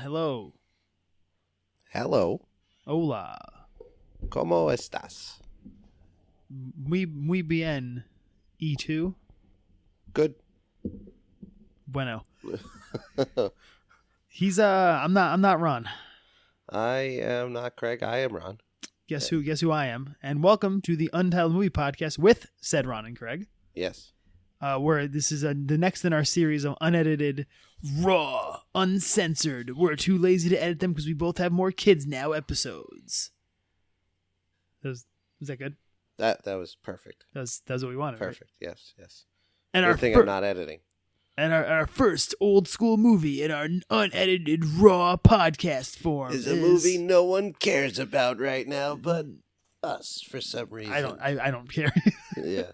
hello. Hello. Hola. ¿Cómo estás? Muy bien. E2. Good. Bueno. I'm not Ron. I am not Craig. I am Ron. Guess who I am. And welcome to the Untitled Movie Podcast with said Ron and Craig. Yes. Where this is the next in our series of unedited, raw, uncensored. We're too lazy to edit them because we both have more kids now episodes. Was that good? That was perfect. That's what we wanted. Perfect. Right? Yes. And Good thing I'm not editing. And our first old school movie in our unedited, raw podcast form is a movie no one cares about right now, but us for some reason. I don't care. Yeah.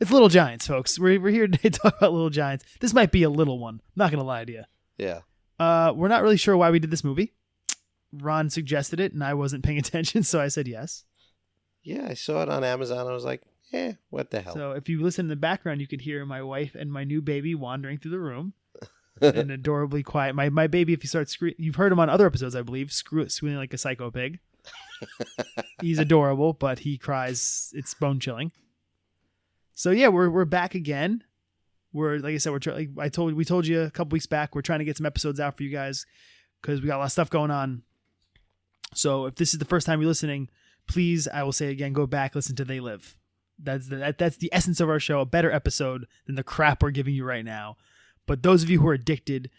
It's Little Giants, folks. We're here today to talk about Little Giants. This might be a little one. Not gonna lie to you. Yeah. We're not really sure why we did this movie. Ron suggested it, and I wasn't paying attention, so I said yes. Yeah, I saw it on Amazon. I was like, what the hell? So if you listen in the background, you could hear my wife and my new baby wandering through the room. And adorably quiet. My baby, if you start screaming, you've heard him on other episodes, I believe, squealing like a psycho pig. He's adorable, but he cries. It's bone chilling. So yeah, we're back again. We're like I said, we told you a couple weeks back. We're trying to get some episodes out for you guys because we got a lot of stuff going on. So if this is the first time you're listening, please, I will say again, go back, listen to They Live. That's the essence of our show. A better episode than the crap we're giving you right now. But those of you who are addicted,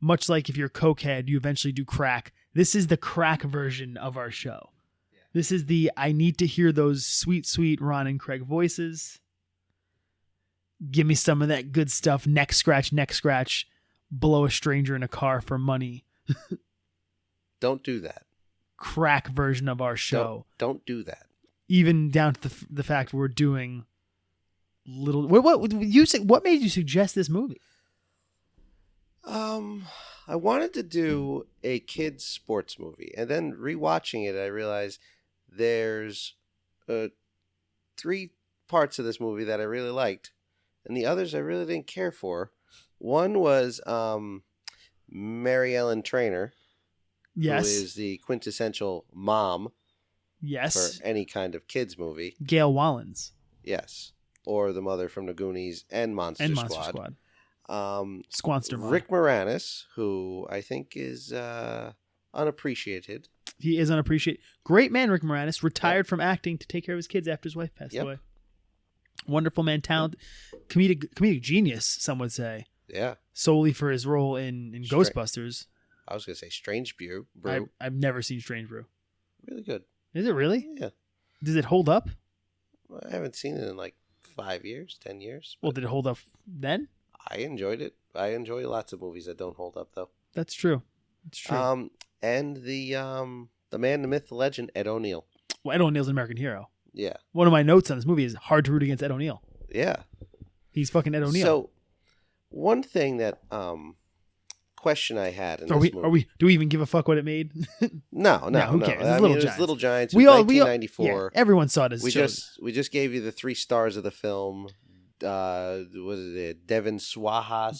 much like if you're a cokehead, you eventually do crack. This is the crack version of our show. Yeah. This is the I need to hear those sweet, sweet Ron and Craig voices. Give me some of that good stuff. Neck scratch, blow a stranger in a car for money. Don't do that. Crack version of our show. Don't do that. Even down to the fact we're doing little. What made you suggest this movie? I wanted to do a kids sports movie, and then rewatching it, I realized there's 3 parts of this movie that I really liked, and the others I really didn't care for. One was Mary Ellen Trainor, yes, who is the quintessential mom, yes, for any kind of kids movie. Gail Wallens, yes, or the mother from the Goonies and Monster Squad. Squanster Rick Moranis, who I think is unappreciated. He is unappreciated. Great man, Rick Moranis. Retired from acting to take care of his kids after his wife passed away. Wonderful man, talent, comedic genius, some would say. Yeah. Solely for his role in Ghostbusters. I was going to say Strange Brew. I've never seen Strange Brew. Really good. Is it really? Yeah. Does it hold up? Well, I haven't seen it in like 5 years, 10 years. Well, did it hold up then? I enjoyed it. I enjoy lots of movies that don't hold up, though. That's true. It's true. And the man, the myth, the legend, Ed O'Neill. Well, Ed O'Neill's an American hero. Yeah. One of my notes on this movie is hard to root against Ed O'Neill. Yeah. He's fucking Ed O'Neill. So, one thing that question I had in this movie. Do we even give a fuck what it made? No. Who cares? I mean, it was Little Giants. We 1994. Yeah, everyone saw it as we just gave you the 3 stars of the film. What is it? Devin Sawa.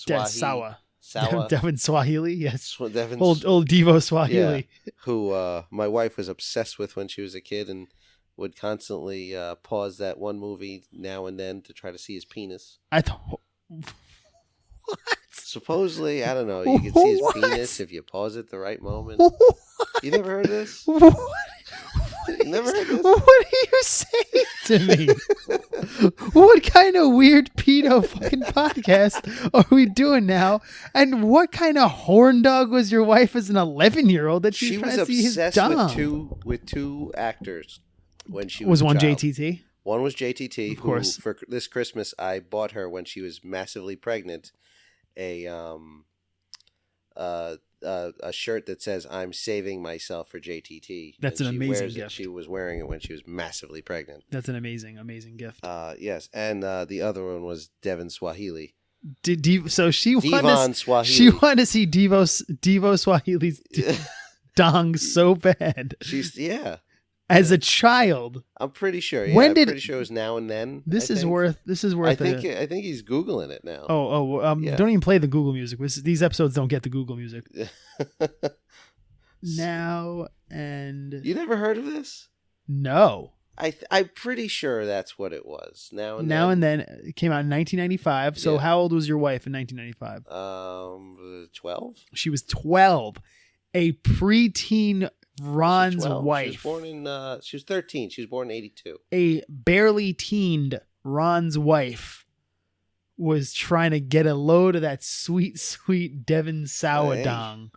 Devin Swahili, yes. Devin, old Devo Swahili. Yeah, who my wife was obsessed with when she was a kid and would constantly pause that one movie now and then to try to see his penis. What? Supposedly, I don't know, you can see his penis if you pause it the right moment. What? You never heard of this? What? You never heard this? What are you saying to me? What kind of weird pedo fucking podcast are we doing now? And what kind of horn dog was your wife as an 11-year-old that she was obsessed with two actors when she was one a child. JTT? One was JTT, of course. Who, for this Christmas, I bought her when she was massively pregnant a shirt that says "I'm saving myself for JTT." That's an amazing gift. She was wearing it when she was massively pregnant. That's an amazing gift. Yes, and the other one was Devin Swahili. So she wanted to see Devo Swahili's dong so bad. As a child, I'm pretty sure. Yeah, I'm pretty sure it was Now and Then. This is worth. I think he's Googling it now. Don't even play the Google music. These episodes don't get the Google music. Now and You never heard of this? no. I'm pretty sure that's what it was. Now and Now and then it came out in 1995. So Yeah. how old was your wife in 1995? 12. She was 12. A preteen Ron's 12. wife. She was born in. She was 13. She was born in 82. A barely teened Ron's wife was trying to get a load of that sweet, sweet Devon Sawa Hey. dong.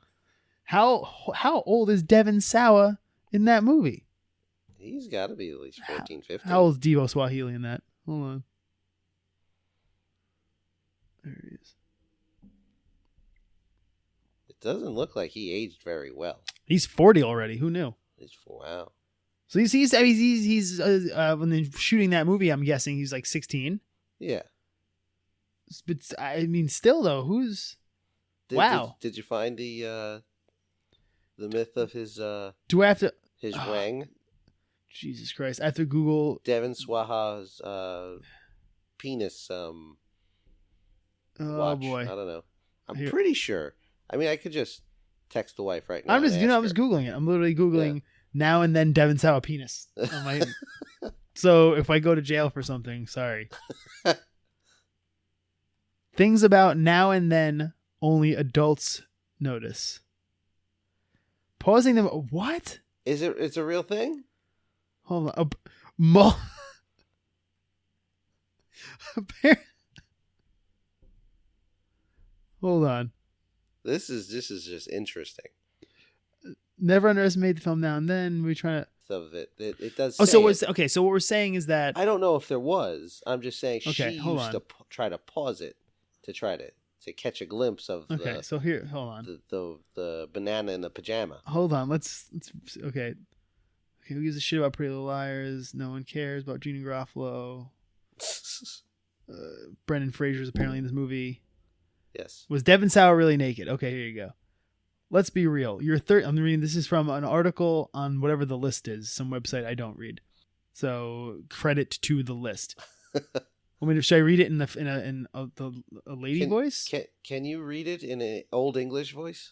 How old is Devon Sawa in that movie? He's got to be at least 14, 15. How old is Devo Swahili in that? Hold on. There he is. It doesn't look like he aged very well. He's 40 already. Who knew? Wow. So he's when they're shooting that movie, I'm guessing he's like 16. Yeah. But I mean, still though, who's wow? Did you find the myth of his Do I have to? wang? Jesus Christ! I have to Google. Devon Swaha's penis Oh watch. boy! I don't know. I'm Here. pretty sure. I mean, I could just text the wife right now. I'm just, and I ask was her. Googling it. I'm literally Googling now and then Devon Sawa penis. On my, so if I go to jail for something, sorry. Things about now and then only adults notice. Pausing them. What? Is it? It's a real thing. Hold on. Hold on. This is just interesting. Never underestimate the film now and then. We try to. Of it, it does. Oh, say so it. okay. So what we're saying is that I don't know if there was. I'm just saying Okay, she hold used on. to try to pause it to try to catch a glimpse of okay. So here, hold on. the banana in the pajama. Hold on. Let's okay. Okay, who gives a shit about Pretty Little Liars? No one cares about Gina Garofalo. Brendan Fraser's apparently in this movie. Yes. Was Devon Sawa really naked? Okay, here you go. Let's be real. I'm reading. This is from an article on whatever the list is, some website I don't read. So credit to the list. Should I read it in a lady voice? Can you read it in an old English voice?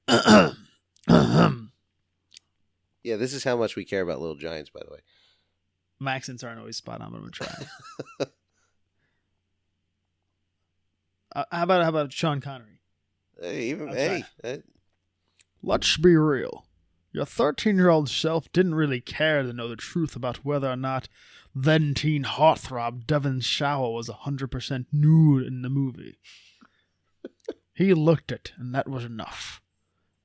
Yeah, this is how much we care about Little Giants, by the way. My accents aren't always spot on, but I'm gonna try. How about Sean Connery? Hey, Let's be real. Your 13-year-old self didn't really care to know the truth about whether or not then-teen heartthrob Devon Sawa was 100% nude in the movie. He looked it, and that was enough.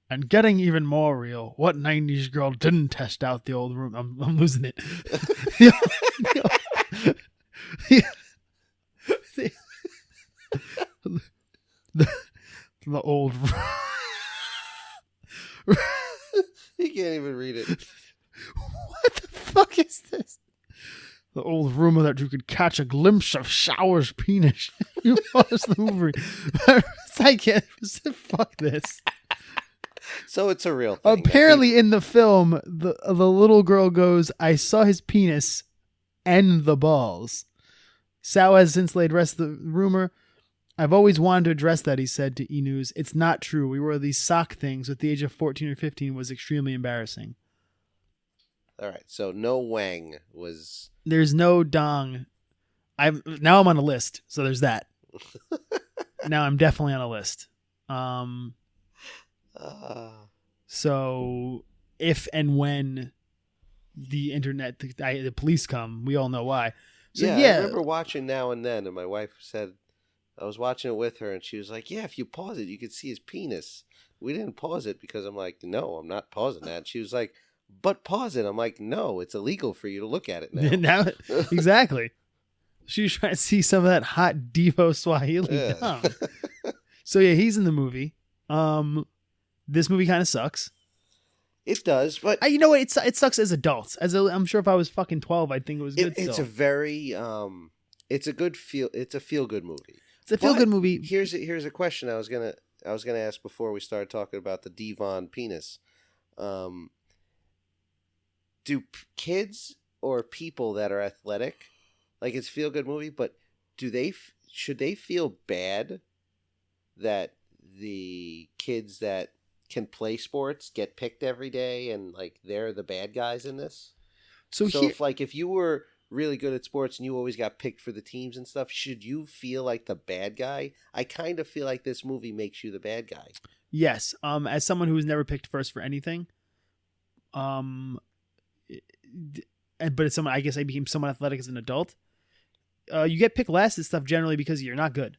And getting even more real, what 90s girl didn't test out the old room? I'm losing it. The old he can't even read it. What the fuck is this? The old rumor that you could catch a glimpse of Shower's penis. You watch the movie. I can't. Fuck this. So it's a real thing. Apparently, in the film, the little girl goes, "I saw his penis and the balls." Sawa has since laid rest the rumor. I've always wanted to address that, he said to E! News. It's not true. We wore these sock things at the age of 14 or 15 was extremely embarrassing. All right, so no wang was. There's no dong. Now I'm on a list, so there's that. Now I'm definitely on a list. So if and when the internet, the police come, we all know why. So I yeah, remember watching Now and Then, and my wife said, I was watching it with her, and she was like, "Yeah, if you pause it, you could see his penis." We didn't pause it because I'm like, "No, I'm not pausing that." She was like, "But pause it." I'm like, "No, it's illegal for you to look at it now." now exactly. She was trying to see some of that hot Devo Swahili Yeah. dong. So yeah, he's in the movie. This movie kind of sucks. It does, but You know what? It sucks as adults. I'm sure if I was fucking 12, I'd think it was good. it's still. a very it's a good it's a feel good movie. It's a feel good movie. Here's a question I was gonna ask before we started talking about the Devon penis. Do kids or people that are athletic, like it's a feel good movie, but should they feel bad that the kids that can play sports get picked every day, and like they're the bad guys in this. So So if you were really good at sports and you always got picked for the teams and stuff, should you feel like the bad guy? I kind of feel like this movie makes you the bad guy. yes, as someone who was never picked first for anything, but it's someone, I guess I became somewhat athletic as an adult. You get picked last at stuff generally because you're not good.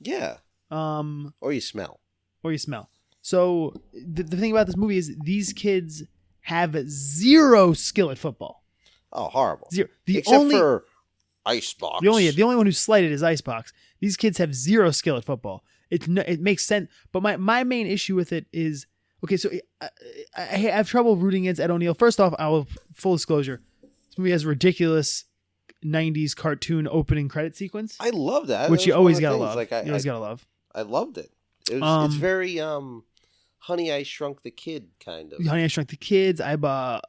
Yeah. Or you smell. Or you smell. So the thing about this movie is these kids have zero skill at football. Oh, horrible. Zero. Except for Icebox. The only one who's slighted is Icebox. These kids have zero skill at football. It makes sense. But my main issue with it is, okay, so I have trouble rooting against Ed O'Neill. First off, full disclosure, this movie has a ridiculous 90s cartoon opening credit sequence. I love that. Which That you was always one gotta of the love. things. You always gotta love. I loved it. It's very Honey, I Shrunk the Kid kind of. Honey, I Shrunk the Kids. Honeymoon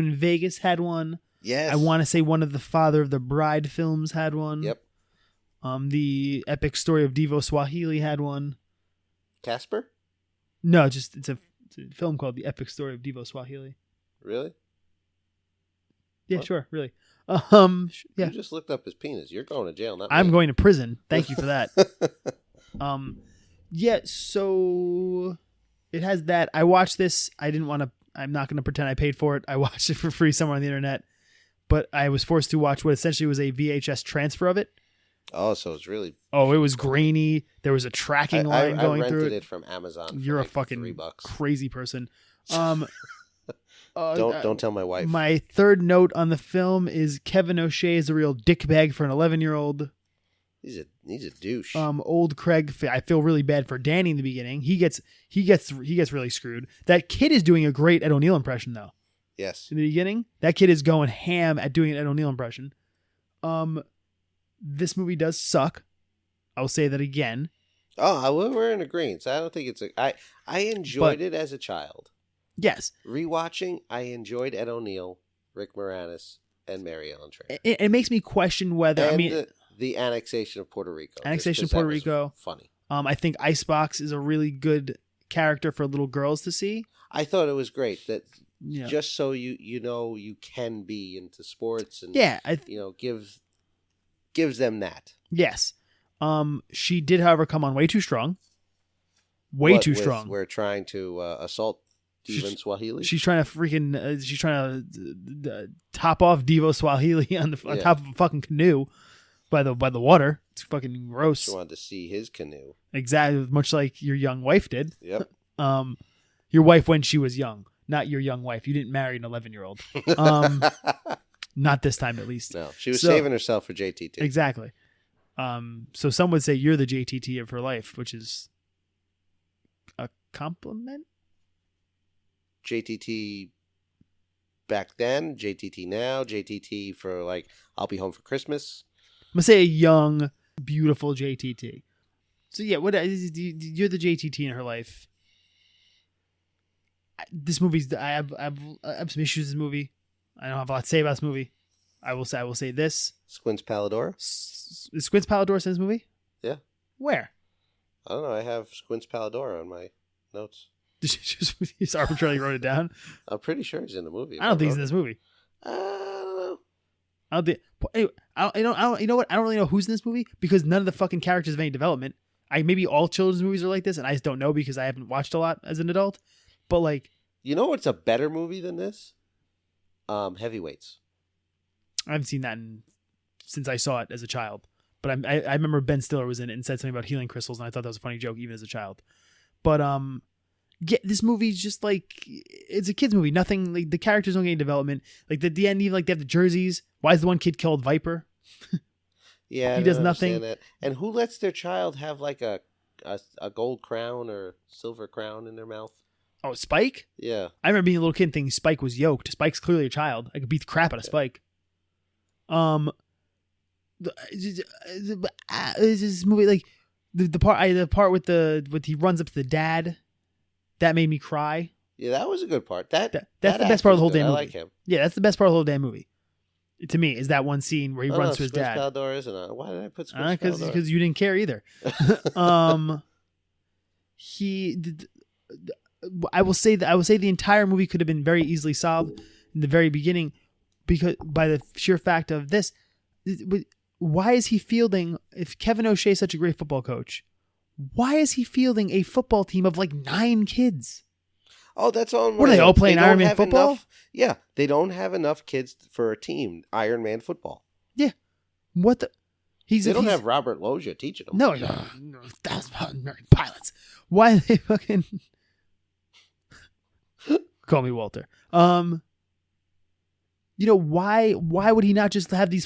in Vegas had one. Yes. I want to say one of the Father of the Bride films had one. Yep. The Epic Story of Devo Swahili had one. Casper? No, it's a film called The Epic Story of Devo Swahili. Really? Yeah, What? sure, really. Yeah. Yeah. You just looked up his penis. You're going to jail, not I'm me. going to prison. Thank you for that. Yeah, so it has that. I watched this. I'm not going to pretend I paid for it. I watched it for free somewhere on the internet, but I was forced to watch what essentially was a VHS transfer of it. Oh, so it's really... Oh, it was grainy. There was a tracking line going through it. I rented it from Amazon. You're for a like fucking $3. crazy person. Don't tell my wife. My third note on the film is Kevin O'Shea is a real dickbag for an 11-year-old. He's a douche. Old Craig, I feel really bad for Danny in the beginning. He gets really screwed. That kid is doing a great Ed O'Neill impression though. Yes. In the beginning, that kid is going ham at doing an Ed O'Neill impression. This movie does suck. I will say that again. Oh, we're in agreement. I don't think it's I enjoyed it as a child. Yes. Rewatching, I enjoyed Ed O'Neill, Rick Moranis, and Mary Ellen Trainor. It makes me question whether And the annexation of Puerto Rico. Annexation of Just 'cause Puerto that was Rico. Funny. I think Icebox is a really good character for little girls to see. I thought it was great that Yeah. just so you know you can be into sports and Yeah. gives them that. Yes. She did, however, come on way too strong. Way too strong. We're trying to assault Steven Swahili. She's trying to top off Devo Swahili on top of a fucking canoe by the water. It's fucking gross. She wanted to see his canoe. Exactly, much like your young wife did. Yep. Your wife when she was young, not your young wife. You didn't marry an 11-year-old. Not this time, at least. No, she was saving herself for JTT. Exactly. So some would say you're the JTT of her life, which is a compliment. JTT back then, JTT now, JTT for like I'll be home for Christmas. I'm gonna say a young, beautiful JTT. So yeah, you're the JTT in her life. This movie's I have some issues with this movie. I don't have a lot to say about this movie. I will say this. Squints Palladora? Is Squints Palladora in this movie? Yeah. Where? I don't know. I have Squints Palladora on my notes. Did you just arbitrarily wrote it down? I'm pretty sure he's in the movie. I don't think he's in this movie. I don't know. I don't think. Anyway, you know what? I don't really know who's in this movie because none of the fucking characters have any development. Maybe all children's movies are like this, and I just don't know because I haven't watched a lot as an adult. But like, you know what's a better movie than this? Heavyweights. I haven't seen that since I saw it as a child. But I remember Ben Stiller was in it and said something about healing crystals, and I thought that was a funny joke even as a child. But this movie's just like it's a kids movie. Nothing like the characters don't get any development. Like at the end, even like they have the jerseys. Why is the one kid called Viper? Yeah, he does nothing. That. And who lets their child have like a gold crown or silver crown in their mouth? Oh, Spike? Yeah. I remember being a little kid thinking Spike was yoked. Spike's clearly a child. I could beat the crap out of Spike. This movie like the part with he runs up to the dad, that made me cry. Yeah, that was a good part. That's the best part of the whole damn movie. I like him. Yeah, that's the best part of the whole damn movie. To me, is that one scene where he runs to his dad. Palladora isn't on. Why did I put Squints Palladora? Because you didn't care either. I will say the entire movie could have been very easily solved in the very beginning, because by the sheer fact of this, why is he fielding? If Kevin O'Shea is such a great football coach, why is he fielding a football team of like 9 kids? Oh, that's on. What are they all playing Iron Man football? Yeah, they don't have enough kids for a team. Iron Man football. Yeah, what the? They don't have Robert Loggia teaching them. No, that's American pilots. Why are they fucking? Call me Walter. Why would he not just have these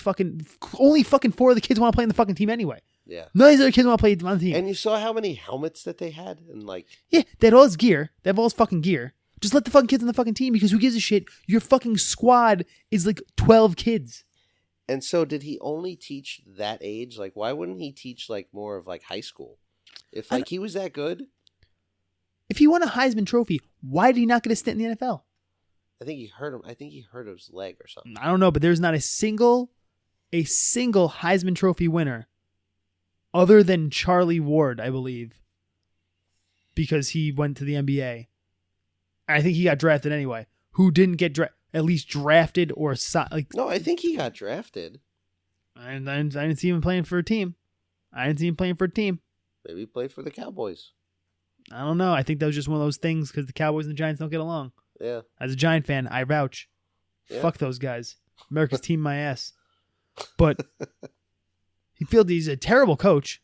only 4 of the kids want to play in the fucking team anyway? Yeah. None of these other kids want to play on the team. And you saw how many helmets that they had? And yeah, they had all his gear. They have all his fucking gear. Just let the fucking kids on the fucking team, because who gives a shit? Your fucking squad is like 12 kids. And so did he only teach that age? Like, why wouldn't he teach more of high school? If he was that good? If he won a Heisman Trophy, why did he not get a stint in the NFL? I think he hurt him. I think he hurt his leg or something. I don't know, but there's not a single Heisman Trophy winner other than Charlie Ward, I believe, because he went to the NBA. I think he got drafted anyway. Who didn't get at least drafted or No, I think he got drafted. I didn't see him playing for a team. Maybe he played for the Cowboys. I don't know. I think that was just one of those things because the Cowboys and the Giants don't get along. Yeah. As a Giant fan, I vouch. Yeah. Fuck those guys. America's team my ass. But he's a terrible coach.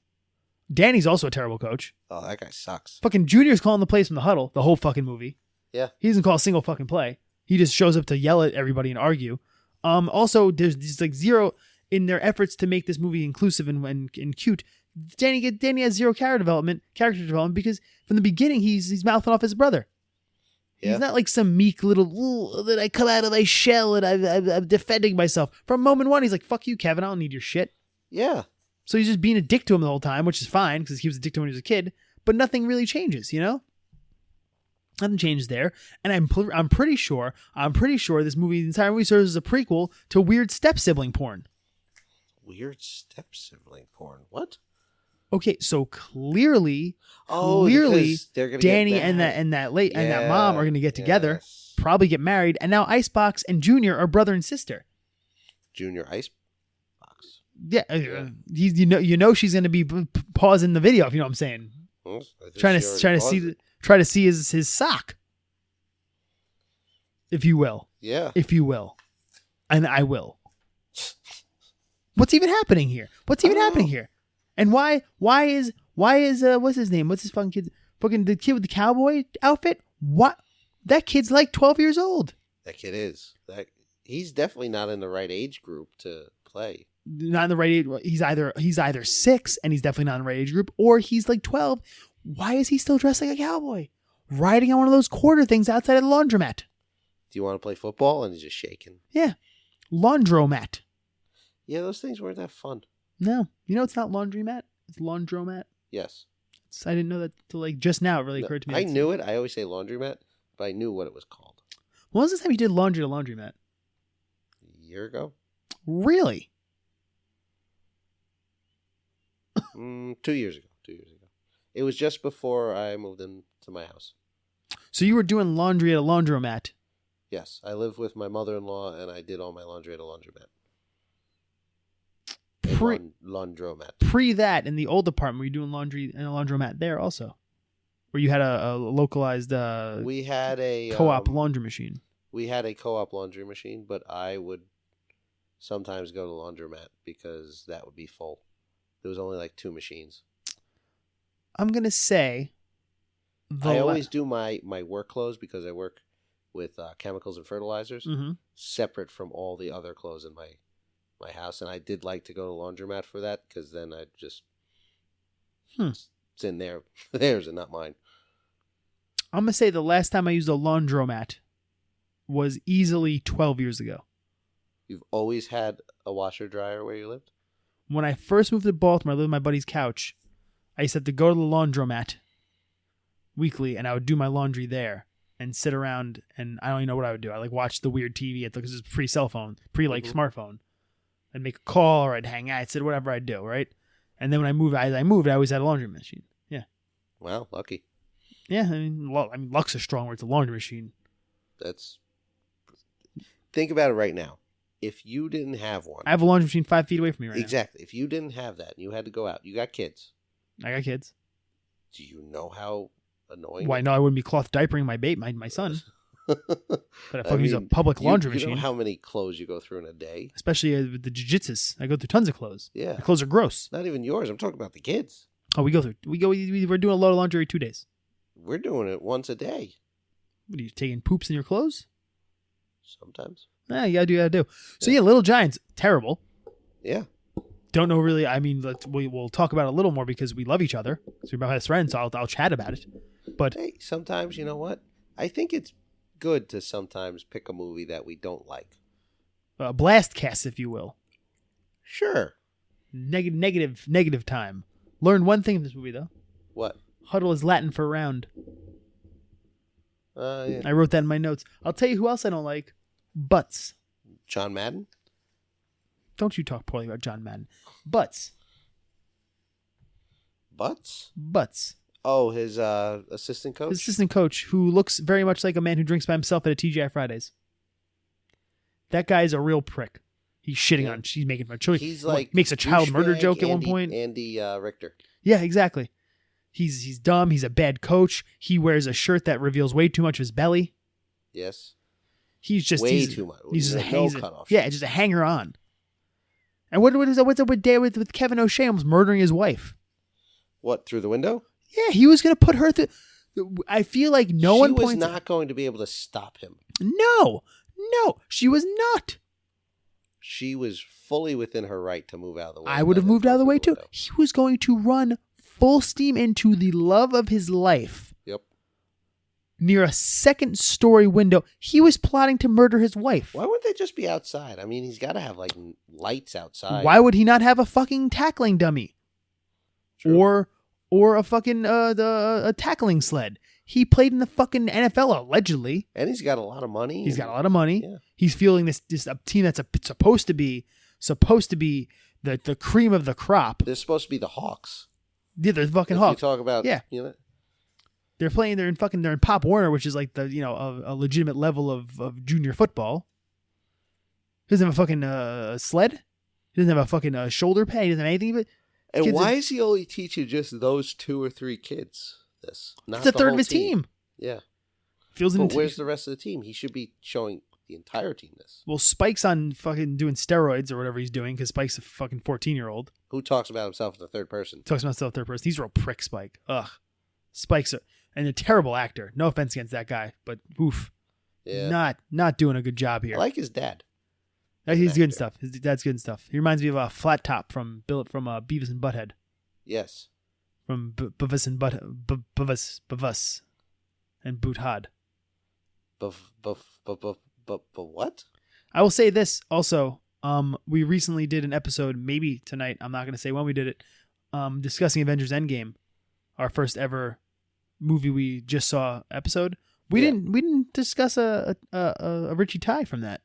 Danny's also a terrible coach. Oh, that guy sucks. Fucking Junior's calling the plays from the huddle the whole fucking movie. Yeah. He doesn't call a single fucking play. He just shows up to yell at everybody and argue. Also, there's zero in their efforts to make this movie inclusive and cute. Danny has zero character development because from the beginning he's mouthing off his brother. Yeah. He's not like some meek little that I come out of my shell and I'm defending myself. From moment 1, he's like, "Fuck you, Kevin. I don't need your shit." Yeah. So he's just being a dick to him the whole time, which is fine because he was a dick to him when he was a kid. But nothing really changes, Nothing changes there. And I'm pretty sure this movie, the entire movie, serves as a prequel to weird step sibling porn. Weird step sibling porn. What? Okay, so clearly, Danny and that mom are going to get together, probably get married, and now Icebox and Junior are brother and sister. Junior Icebox. Yeah, she's going to be pausing the video, if you know what I'm saying. Trying to see his sock, if you will. Yeah, if you will, and I will. What's even happening here? And why is what's his name? What's his fucking kid? Fucking the kid with the cowboy outfit? What? That kid's like 12 years old. That kid is. He's definitely not in the right age group to play. Not in the right age. He's either 6 and he's definitely not in the right age group, or he's like 12. Why is he still dressed like a cowboy? Riding on one of those quarter things outside of the laundromat. Do you want to play football? And he's just shaking. Yeah. Laundromat. Yeah, those things weren't that fun. No. It's not laundromat. It's laundromat. Yes. I didn't know that till just now. It really occurred to me. I knew it. I always say laundromat, but I knew what it was called. When was the time you did laundry at a laundromat? A year ago. Really? 2 years ago. It was just before I moved into my house. So you were doing laundry at a laundromat? Yes. I lived with my mother-in-law, and I did all my laundry at a laundromat. Laundromat. Pre that, in the old apartment, were you doing laundry in a laundromat there also? Where you had a localized we had a co-op laundry machine. We had a co-op laundry machine, but I would sometimes go to laundromat because that would be full. There was only 2 machines. I'm going to say... I always do my work clothes because I work with chemicals and fertilizers separate from all the other clothes in my house. And I did like to go to laundromat for that because then I'd just... It's in theirs and not mine. I'm going to say the last time I used a laundromat was easily 12 years ago. You've always had a washer dryer where you lived? When I first moved to Baltimore, I lived on my buddy's couch. I used to have to go to the laundromat weekly, and I would do my laundry there and sit around, and I don't even know what I would do. I watch the weird TV because it's pre-cell phone, smartphone. I'd make a call or I'd hang out. I'd sit whatever I'd do, right? And then when I moved, I always had a laundry machine. Yeah. Wow, lucky. Yeah, I mean, luck's a strong word. It's a laundry machine. Think about it right now. If you didn't have one, I have a laundry machine 5 feet away from me right exactly. If you didn't have that, and you had to go out. You got kids. now. I got kids. Do you know how annoying? Why? No, I wouldn't be cloth diapering my son. But if I use a mean, public laundry you machine, know how many clothes you go through in a day? especially with the jiu-jitsus, I go through tons of clothes. Yeah, The clothes are gross. not even yours. I'm talking about the kids. Oh, we're doing a load of laundry every 2 days. We're doing it once a day. What are you taking poops in your clothes? Sometimes. You gotta do. So yeah, Little Giants, terrible. Yeah. Don't know really. I mean, we'll talk about it a little more because we love each other. So we're best friends. So I'll chat about it. But Hey, sometimes, you know what? I think it's good to sometimes pick a movie that we don't like. blast cast, if you will. Sure. Negative time. Learn one thing in this movie though. What? Huddle is Latin for round. Yeah. I wrote that in my notes. I'll tell you who else I don't like. Butts. John Madden? Don't you talk poorly about John Madden. Butts. Butts? Oh, his assistant coach? His assistant coach, who looks very much like a man who drinks by himself at a TGI Fridays. That guy is a real prick. He's shitting on. She's making fun of children. He's like makes a child murder joke at one point. Andy Richter. Yeah, exactly. He's dumb. He's a bad coach. He wears a shirt that reveals way too much of his belly. Yes. He's just way too much. He's just no cutoff. Yeah, just a hanger on. And what's up with Kevin O'Shea almost murdering his wife? What, through the window? Yeah, he was going to put her through. I feel like She was not going to be able to stop him. No, she was not. She was fully within her right to move out of the way. I would have moved out of the way too. He was going to run full steam into the love of his life. Yep. Near a second-story window. He was plotting to murder his wife. Why wouldn't they just be outside? I mean, he's got to have like lights outside. Why would he not have a fucking tackling dummy? True. Or a fucking a tackling sled? He played in the fucking NFL allegedly. And he's got a lot of money. He's got a lot of money. Yeah. He's fielding this a team that's supposed to be the cream of the crop. They're supposed to be the Hawks. Yeah, they're the fucking If Hawks. You talk about you know. They're in Pop Warner, which is like the a legitimate level of junior football. He doesn't have a fucking sled. He doesn't have a fucking shoulder pad. He doesn't have anything. But and why is he only teaching just those 2 or 3 kids this? Not it's a third whole of his team. Yeah. But where's the rest of the team? He should be showing the entire team this. Well, Spike's on fucking doing steroids or whatever he's doing because Spike's a fucking 14-year-old. Who talks about himself in the third person? Talks about himself in third person. He's a real prick, Spike. Ugh. Spike's a terrible actor. No offense against that guy, but oof. Yeah. Not doing a good job here. I like his dad. He's good stuff. His dad's good stuff. He reminds me of a Flat Top from Beavis and Butthead. Yes. From Beavis and Beavis and Butthead. But what? I will say this also. We recently did an episode, maybe tonight. I'm not going to say when we did it. Discussing Avengers Endgame, our first ever movie we just saw episode. We didn't discuss a Richie tie from that.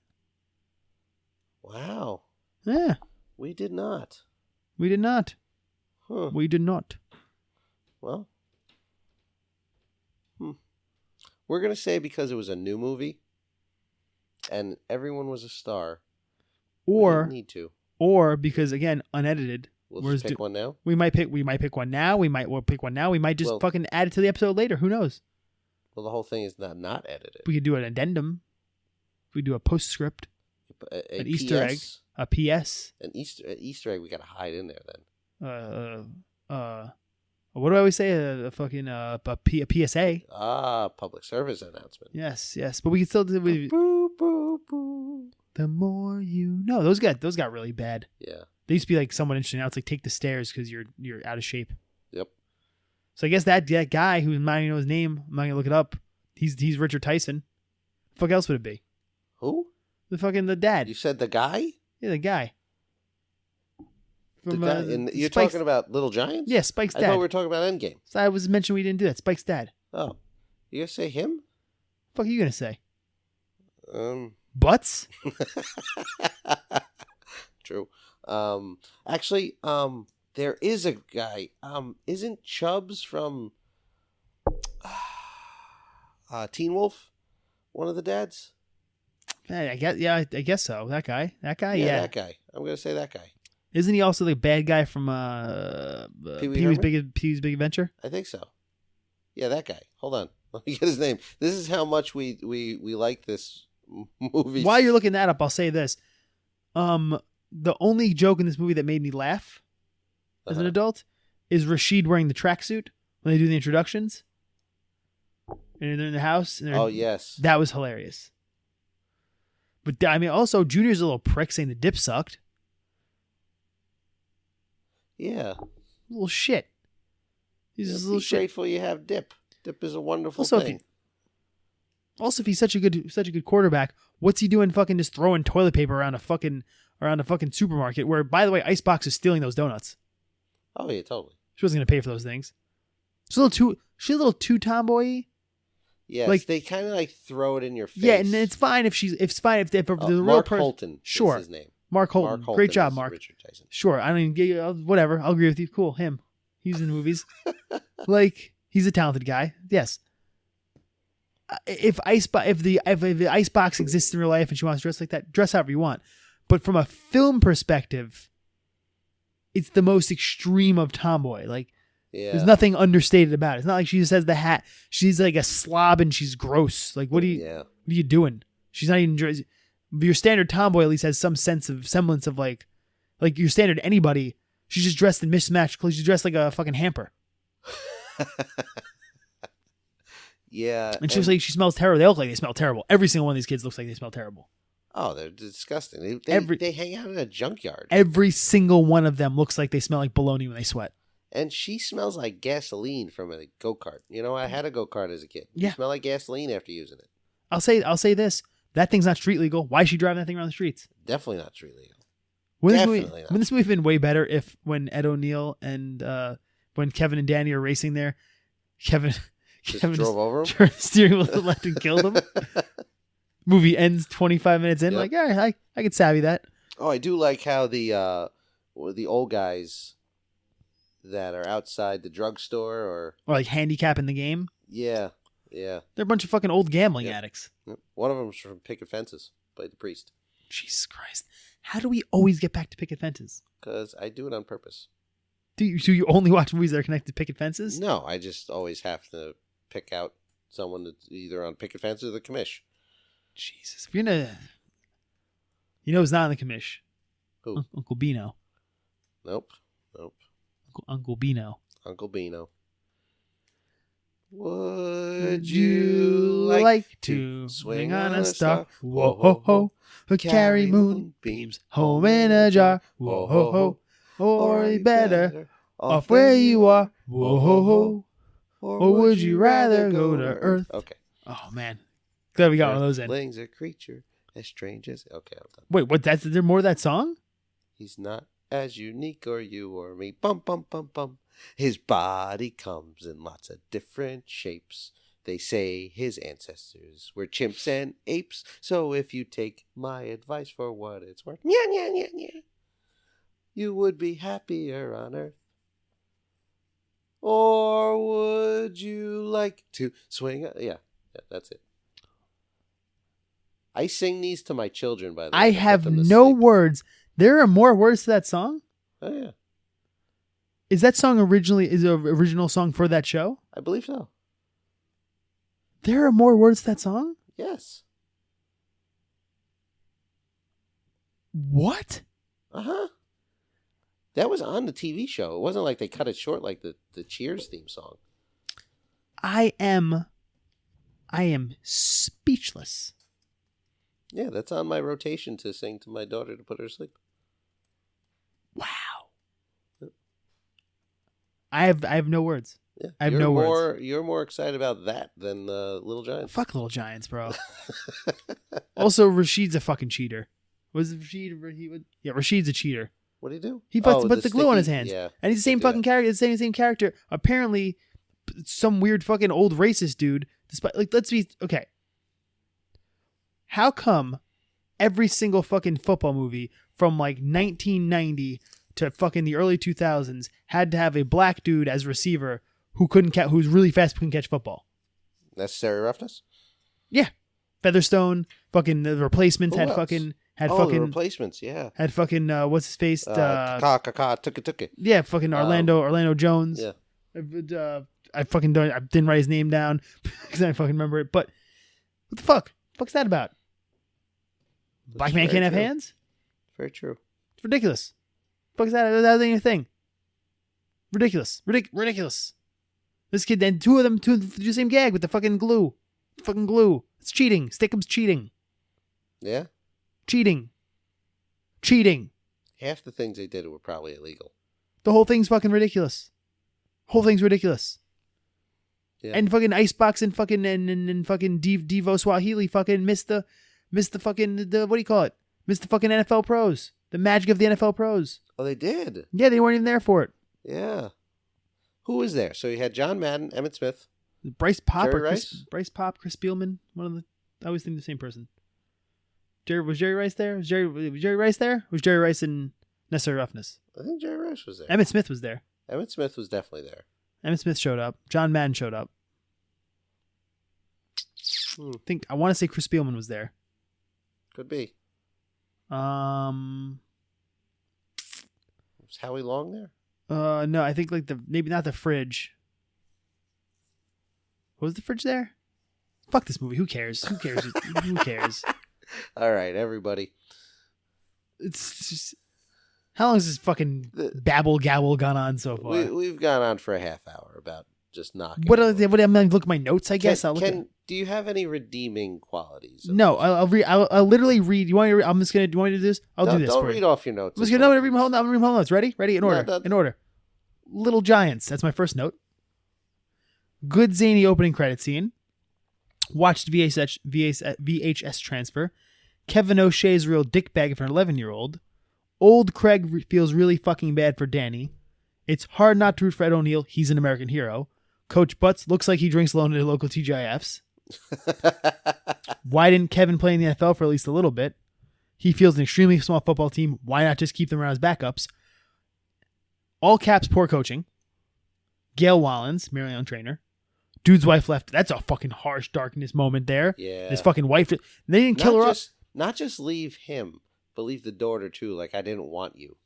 Wow. Yeah. We did not. We did not. Huh. We did not. Well. We're going to say because it was a new movie and everyone was a star. Or we didn't need to. Or because again, unedited. We'll just pick one now. We might pick one now. We'll pick one now. We might just fucking add it to the episode later. Who knows? Well, the whole thing is not edited. We could do an addendum. We do a postscript. An Easter egg. A PS. An Easter egg we gotta hide in there then. What do I always say? A fucking a PSA. Public service announcement. Yes. But we can still do. Boo, boo, boo. The more you know. Those got really bad. Yeah. They used to be like somewhat interesting. Now it's like take the stairs because you're out of shape. Yep. So I guess that guy who's not gonna know his name, I'm not gonna look it up. He's Richard Tyson. The fuck else would it be? Who? The dad. You said the guy? Yeah, the guy. From, the guy you're talking about Little Giants? Yeah, Spike's dad. I thought we were talking about Endgame. So I was mentioning we didn't do that. Spike's dad. Oh. You gonna say him? What the fuck are you gonna say? Butts? True. Actually, there is a guy. Isn't Chubbs from Teen Wolf, one of the dads. I guess so. That guy, yeah. That guy. I'm gonna say that guy. Isn't he also the bad guy from Pee-wee's Big Adventure? I think so. Yeah, that guy. Hold on, let me get his name. This is how much we like this movie. While you're looking that up, I'll say this: the only joke in this movie that made me laugh as an adult is Rashid wearing the tracksuit when they do the introductions, and they're in the house. And oh yes, that was hilarious. But I mean, also Junior's a little prick saying the dip sucked. Yeah, little shit. He's just a little shit. Grateful you have dip. Dip is a wonderful thing. If he's such a good quarterback, what's he doing? Fucking just throwing toilet paper around a fucking supermarket. Where, by the way, Icebox is stealing those donuts. Oh yeah, totally. She wasn't gonna pay for those things. She's a little too tomboy. Yes, like they kind of like throw it in your face. Yeah, and it's fine if the real Mark person. Holton. Sure, is his name. Mark Holton. Great job, Mark. Richard Tyson. Sure, I don't even whatever. I'll agree with you. Cool, him. He's in movies. Like he's a talented guy. Yes. If the Icebox exists in real life and she wants to dress like that, dress however you want. But from a film perspective, it's the most extreme of tomboy. Like. Yeah. There's nothing understated about it. It's not like she just has the hat. She's like a slob and she's gross. Like, what are you doing? She's not even dressed. Your standard tomboy at least has some semblance of like your standard anybody. She's just dressed in mismatched clothes. She's dressed like a fucking hamper. Yeah. And she's like, she smells terrible. They look like they smell terrible. Every single one of these kids looks like they smell terrible. Oh, they're disgusting. They hang out in a junkyard. Every single one of them looks like they smell like bologna when they sweat. And she smells like gasoline from a go-kart. You know, I had a go-kart as a kid. Yeah. You smell like gasoline after using it. I'll say this. That thing's not street legal. Why is she driving that thing around the streets? Definitely not street legal. Wouldn't this movie have been way better if when Ed O'Neill and when Kevin and Danny are racing there, Kevin drove over him? Turned the steering wheel to the left and killed him? Movie ends 25 minutes in. Yep. Like, yeah, I could savvy that. Oh, I do like how the old guys that are outside the drugstore or like handicapping the game. Yeah, yeah. They're a bunch of fucking old gambling addicts. Yep. One of them's from Picket Fences, played the priest. Jesus Christ. How do we always get back to Picket Fences? Because I do it on purpose. Do you only watch movies that are connected to Picket Fences? No, I just always have to pick out someone that's either on Picket Fences or the commish. Jesus. If you're gonna... You know who's not on the commish? Who? Uncle Beano. Nope. Uncle Beano. Uncle Beano. Would you like to swing on a star? Whoa ho ho. Carry moonbeams home in a jar. Whoa ho ho. Or you better off where you are. Whoa ho ho. Or would you rather go to Earth? Okay. Oh man. Glad we got one of those in. Earthling's a creature as strange as... Okay, I'm done. Wait, what? Is there more of that song? He's not as unique or you or me. Bum, bum, bum, bum. His body comes in lots of different shapes. They say his ancestors were chimps and apes. So if you take my advice for what it's worth, you would be happier on Earth. Or would you like to swing? Yeah, that's it. I sing these to my children, by the way. I have no words. There are more words to that song? Oh, yeah. Is that song an original song for that show? I believe so. There are more words to that song? Yes. What? Uh-huh. That was on the TV show. It wasn't like they cut it short like the Cheers theme song. I am speechless. Yeah, that's on my rotation to sing to my daughter to put her to sleep. Wow. I have no words. Yeah, I have no words. You're more excited about that than Little Giants. Fuck Little Giants, bro. Also, Rashid's a fucking cheater. Was Rashid? Rashid's a cheater. What did he do? He puts the glue on his hands. Yeah, and he's the same fucking character. The same character. Apparently, some weird fucking old racist dude. Despite let's be okay. How come every single fucking football movie from like 1990 to fucking the early 2000s had to have a black dude as receiver who's really fast, couldn't catch football? Necessary Roughness? Featherstone, fucking the Replacements Who had else? fucking The Replacements, yeah. had fucking what's his face? Tuka. Yeah, fucking Orlando Jones. Yeah. I fucking don't. I didn't write his name down because I didn't fucking remember it. But what the fuck? What's that about? Black man can't have hands? Very true. It's ridiculous. Fuck is that? That ain't a thing. Ridiculous. Ridiculous. This kid, then two of them do the same gag with the fucking glue. Fucking glue. It's cheating. Stickham's cheating. Yeah? Cheating. Half the things they did were probably illegal. The whole thing's fucking ridiculous. Whole thing's ridiculous. Yeah. And fucking Icebox and fucking and fucking Devo Swahili fucking missed the fucking what do you call it? Missed the fucking NFL pros. The magic of the NFL pros. Oh, they did? Yeah, they weren't even there for it. Yeah. Who was there? So you had John Madden, Emmitt Smith. Bryce Pop Jerry or Chris, Rice? Bryce Pop, Chris Spielman. One of the I always think the same person. Was Jerry Rice there? Was Jerry Rice there? Or was Jerry Rice in Necessary Roughness? I think Jerry Rice was there. Emmitt Smith was there. Emmitt Smith was definitely there. Emmitt Smith showed up. John Madden showed up. I want to say Chris Spielman was there. Could be. Was Was Howie Long there? no, I think like maybe not the fridge. Was the fridge there? Fuck this movie. Who cares? Who cares? All right, everybody. It's just, how long has this fucking babble gabble gone on so far? We've gone on for a half hour about just knocking. What am I look at my notes? I guess I'll look at. Do you have any redeeming qualities? No, I'll read. I'll literally read. You want me to? I'm just gonna. Do you want me to do this? I'll do this. Don't for read you. off your notes. I'm just gonna read my whole notes. Ready? In order. No, In order. Little Giants. That's my first note. Good zany opening credit scene. Watched VHS transfer. Kevin O'Shea's real dickbag for an 11-year-old. Old Craig feels really fucking bad for Danny. It's hard not to root for Ed O'Neill. He's an American hero. Coach Butts looks like he drinks alone at the local TGIFs. Why didn't Kevin play in the NFL for at least a little bit? He feels an extremely small football team. Why not just keep them around as backups? All caps, poor coaching. Gail Wallens, Mary Ellen Trainer. Dude's wife left. That's a fucking harsh darkness moment there. Yeah. His fucking wife. They didn't kill her off. Not just leave him, but leave the daughter too. Like, I didn't want you.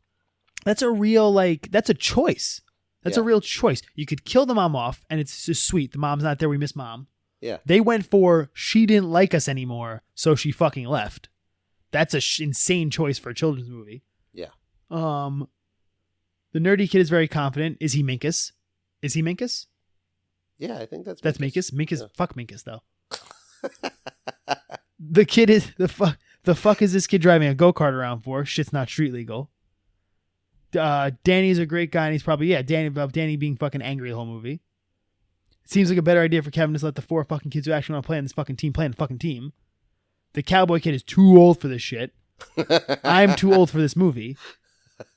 That's a real, that's a choice. That's a real choice. You could kill the mom off, and it's just sweet. The mom's not there. We miss mom. Yeah. They went for, she didn't like us anymore, so she fucking left. That's a insane choice for a children's movie. Yeah. The nerdy kid is very confident. Is he Minkus? Yeah, I think that's Minkus. Minkus, Yeah. fuck Minkus though. The kid is the fuck is this kid driving a go-kart around for? Shit's not street legal. Danny's a great guy, and he's probably Danny being fucking angry the whole movie. It seems like a better idea for Kevin to let the 4 fucking kids who actually want to play in this fucking team play in the fucking team. The cowboy kid is too old for this shit. I'm too old for this movie.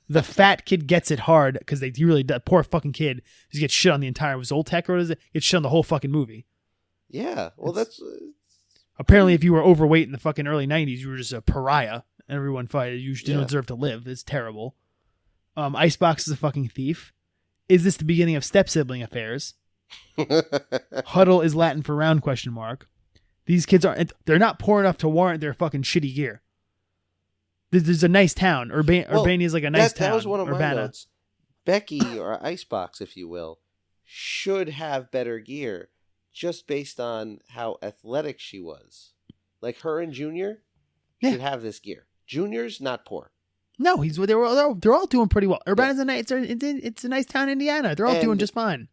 The fat kid gets it hard because that poor fucking kid just gets shit on the entire Zoltek, or does it get shit on the whole fucking movie? Yeah. Well, that's Apparently, if you were overweight in the fucking early 90s, you were just a pariah. Everyone fight. You didn't deserve to live. It's terrible. Icebox is a fucking thief. Is this the beginning of step-sibling affairs? Huddle is Latin for round ? These kids they're not poor enough to warrant their fucking shitty gear. There's a nice town. Urbania is like a nice town. That was one of my Urbana. notes. Becky, or Icebox, if you will, should have better gear just based on how athletic she was. Like her and Junior should have this gear. Junior's not poor. No, they're all doing pretty well. Urbana's it's a nice town, Indiana. They're all doing just fine.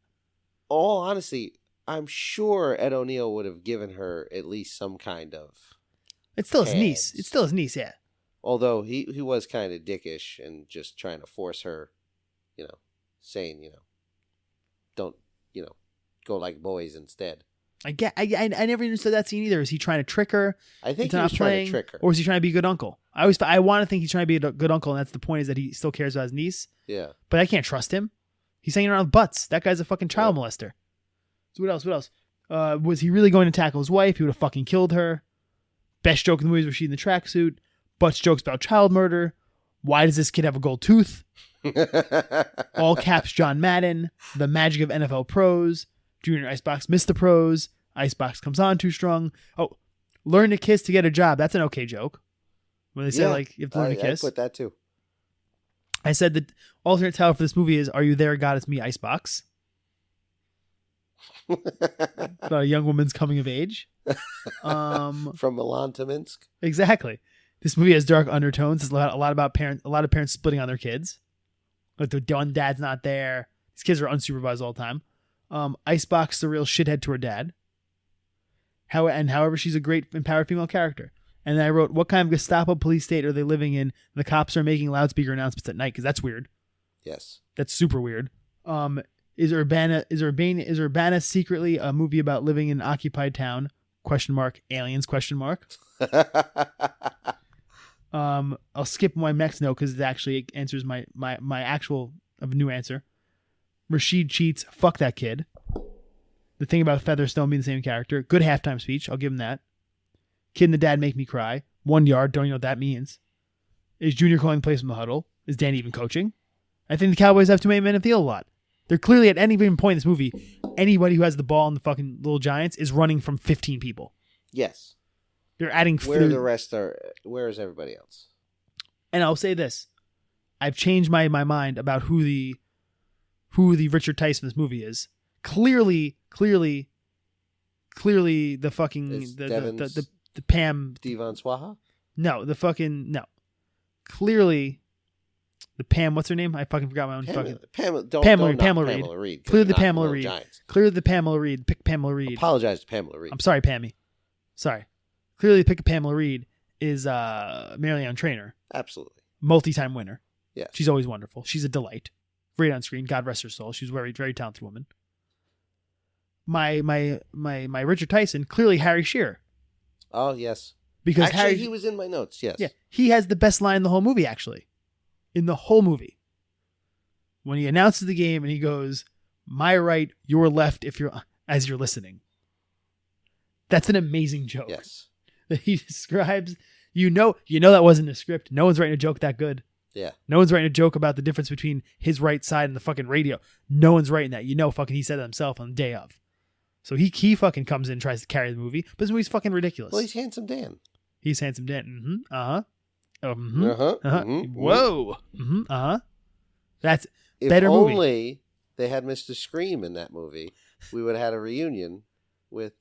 All honesty, I'm sure Ed O'Neill would have given her at least some kind of. It's still his niece. Yeah. Although he was kind of dickish and just trying to force her, saying, don't, go like boys instead. I never understood that scene either. Is he trying to trick her? I think he was trying to trick her. Or is he trying to be a good uncle? I want to think he's trying to be a good uncle, and that's the point, is that he still cares about his niece. Yeah. But I can't trust him. He's hanging around with butts. That guy's a fucking child molester. So what else? Was he really going to tackle his wife? He would have fucking killed her. Best joke in the movie is where she's in the tracksuit. Butts jokes about child murder. Why does this kid have a gold tooth? All caps John Madden. The magic of NFL pros. Junior Icebox missed the pros. Icebox comes on too strong. Oh, learn to kiss to get a job. That's an okay joke. When they say like you have to learn to kiss. I put that too. I said the alternate title for this movie is "Are You There, God? It's Me, Icebox." About a young woman's coming of age. From Milan to Minsk. Exactly. This movie has dark undertones. It's a lot about parents. A lot of parents splitting on their kids. Like the one dad's not there. These kids are unsupervised all the time. Icebox, the real shithead to her dad. However, she's a great empowered female character. And then I wrote, what kind of Gestapo police state are they living in? The cops are making loudspeaker announcements at night because that's weird. Yes, that's super weird. Is Urbana secretly a movie about living in an occupied town? ? Aliens ? I'll skip my next note because it actually answers my actual new answer. Rashid cheats. Fuck that kid. The thing about Featherstone being the same character. Good halftime speech. I'll give him that. Kid and the dad make me cry. 1 yard. Don't even know what that means. Is Junior calling plays from the huddle? Is Danny even coaching? I think the Cowboys have too many men in the field a lot. They're clearly at any given point in this movie, anybody who has the ball in the fucking Little Giants is running from 15 people. Yes. They're adding where the rest are. Where is everybody else? And I'll say this. I've changed my mind about who the Richard Tice in this movie is. Clearly the fucking the Pam Devon Swaha? No. Clearly the Pam, what's her name? I fucking forgot my own Pamela Reed. Clearly the Pamela Reed. Clearly the Pamela Reed. Pick Pamela Reed. Apologize to Pamela Reed. I'm sorry, Pammy. Sorry. Clearly the pick of Pamela Reed is Marianne Trainer. Absolutely. Multi-time winner. Yeah. She's always wonderful. She's a delight. Great on screen. God rest her soul. She's a very, very talented woman. My Richard Tyson, clearly Harry Shearer. Oh, yes. Because actually, he was in my notes, yes. Yeah. He has the best line in the whole movie, actually. In the whole movie. When he announces the game and he goes, my right, your left as you're listening. That's an amazing joke. Yes. That he describes, you know that wasn't a script. No one's writing a joke that good. Yeah. No one's writing a joke about the difference between his right side and the fucking radio. No one's writing that. Fucking he said it himself on the day of. So he fucking comes in and tries to carry the movie, but this movie's fucking ridiculous. Well, he's Handsome Dan. He's Handsome Dan. Mm-hmm. Uh-huh. Mm-hmm. Uh-huh. Uh-huh. Mm-hmm. Whoa. Mm-hmm. Uh-huh. That's if better movie. If only they had Mr. Scream in that movie, we would have had a reunion with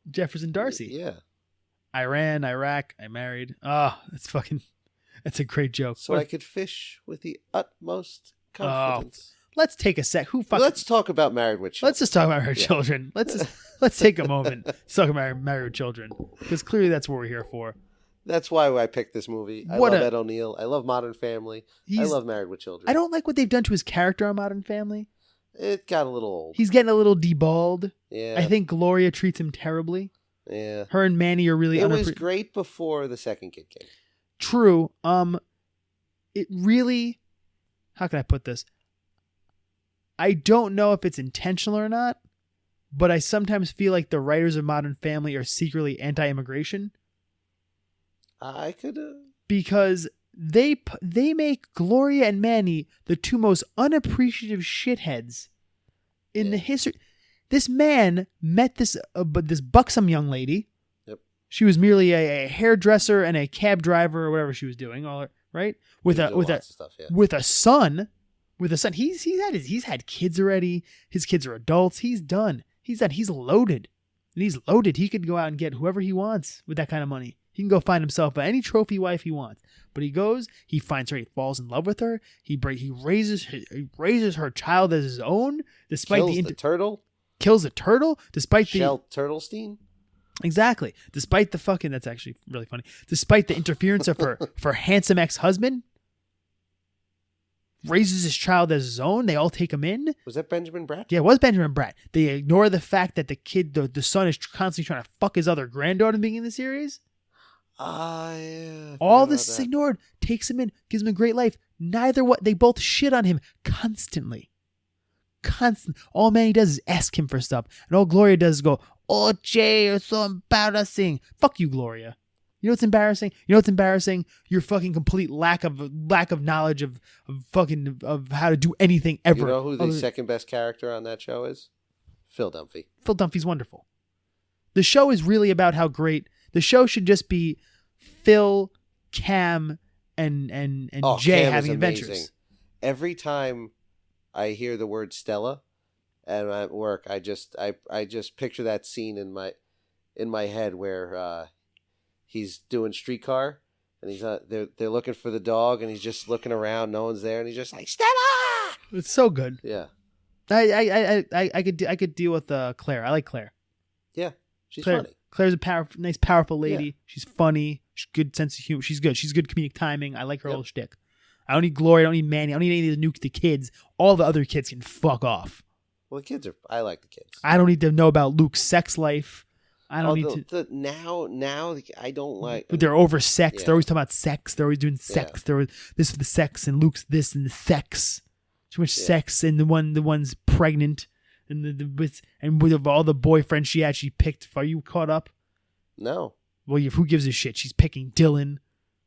Jefferson Darcy. Yeah. Iran, Iraq, I married. Oh, that's a great joke. So I could fish with the utmost confidence. Let's take a sec. Let's talk about Married with Children. Let's just talk about Married with Children. Let's take a moment to talk about Married with Children, because clearly that's what we're here for. That's why I picked this movie. I love Ed O'Neill. I love Modern Family. I love Married with Children. I don't like what they've done to his character on Modern Family. It got a little old. He's getting a little deballed. Yeah. I think Gloria treats him terribly. Yeah. Her and Manny are really. It was great before the second kid came. True. It really. How can I put this? I don't know if it's intentional or not, but I sometimes feel like the writers of Modern Family are secretly anti-immigration. I could. Because they make Gloria and Manny the two most unappreciative shitheads in the history. This man met this buxom young lady. Yep. She was merely a hairdresser and a cab driver or whatever she was doing. All right, with a son. He's had kids already. His kids are adults. He's done. He's loaded. And he's loaded. He could go out and get whoever he wants with that kind of money. He can go find himself any trophy wife he wants. But he goes, he finds her, he falls in love with her. He raises her child as his own, despite kills the turtle, despite Shel Turtlestein. Exactly. Despite the fucking, that's actually really funny. Despite the interference of her handsome ex-husband, raises his child as his own. They all take him in. Was that Benjamin Bratt? Yeah, it was Benjamin Bratt. They ignore the fact that the son is constantly trying to fuck his other granddaughter in the beginning of the series. Yeah. All this is ignored. Takes him in, gives him a great life. They both shit on him constantly. All Manny does is ask him for stuff. And all Gloria does is go, "Oh, Jay, you're so embarrassing." Fuck you, Gloria. You know what's embarrassing? Your fucking complete lack of knowledge of how to do anything ever. You know who the second best character on that show is? Phil Dunphy. Phil Dunphy's wonderful. The show is really about how great the show should just be. Phil, Cam, and Jay Cam having is adventures. amazing. Every time I hear the word Stella, and I'm at work, I just picture that scene in my head where he's doing Streetcar, and he's they're looking for the dog, and he's just looking around, no one's there, and he's just like, Stella. It's so good. Yeah, I could deal with Claire. I like Claire. yeah, she's Claire, funny. Claire's a nice, powerful lady. Yeah. She's funny. She's good sense of humor. She's good. She's good comedic timing. I like her Yep. whole shtick. I don't need Glory. I don't need Manny. I don't need any of the nuke the kids. All the other kids can fuck off. Well, the kids I like the kids. I don't need to know about Luke's sex life. I don't need to. Now I don't like. But they're over sex. Yeah. They're always talking about sex. They're always doing sex. Yeah. They're this with the sex and Luke's this and the sex. Too much Yeah. sex and the one's pregnant and with all the boyfriends she actually picked. Are you caught up? No, Well, who gives a shit? She's picking Dylan.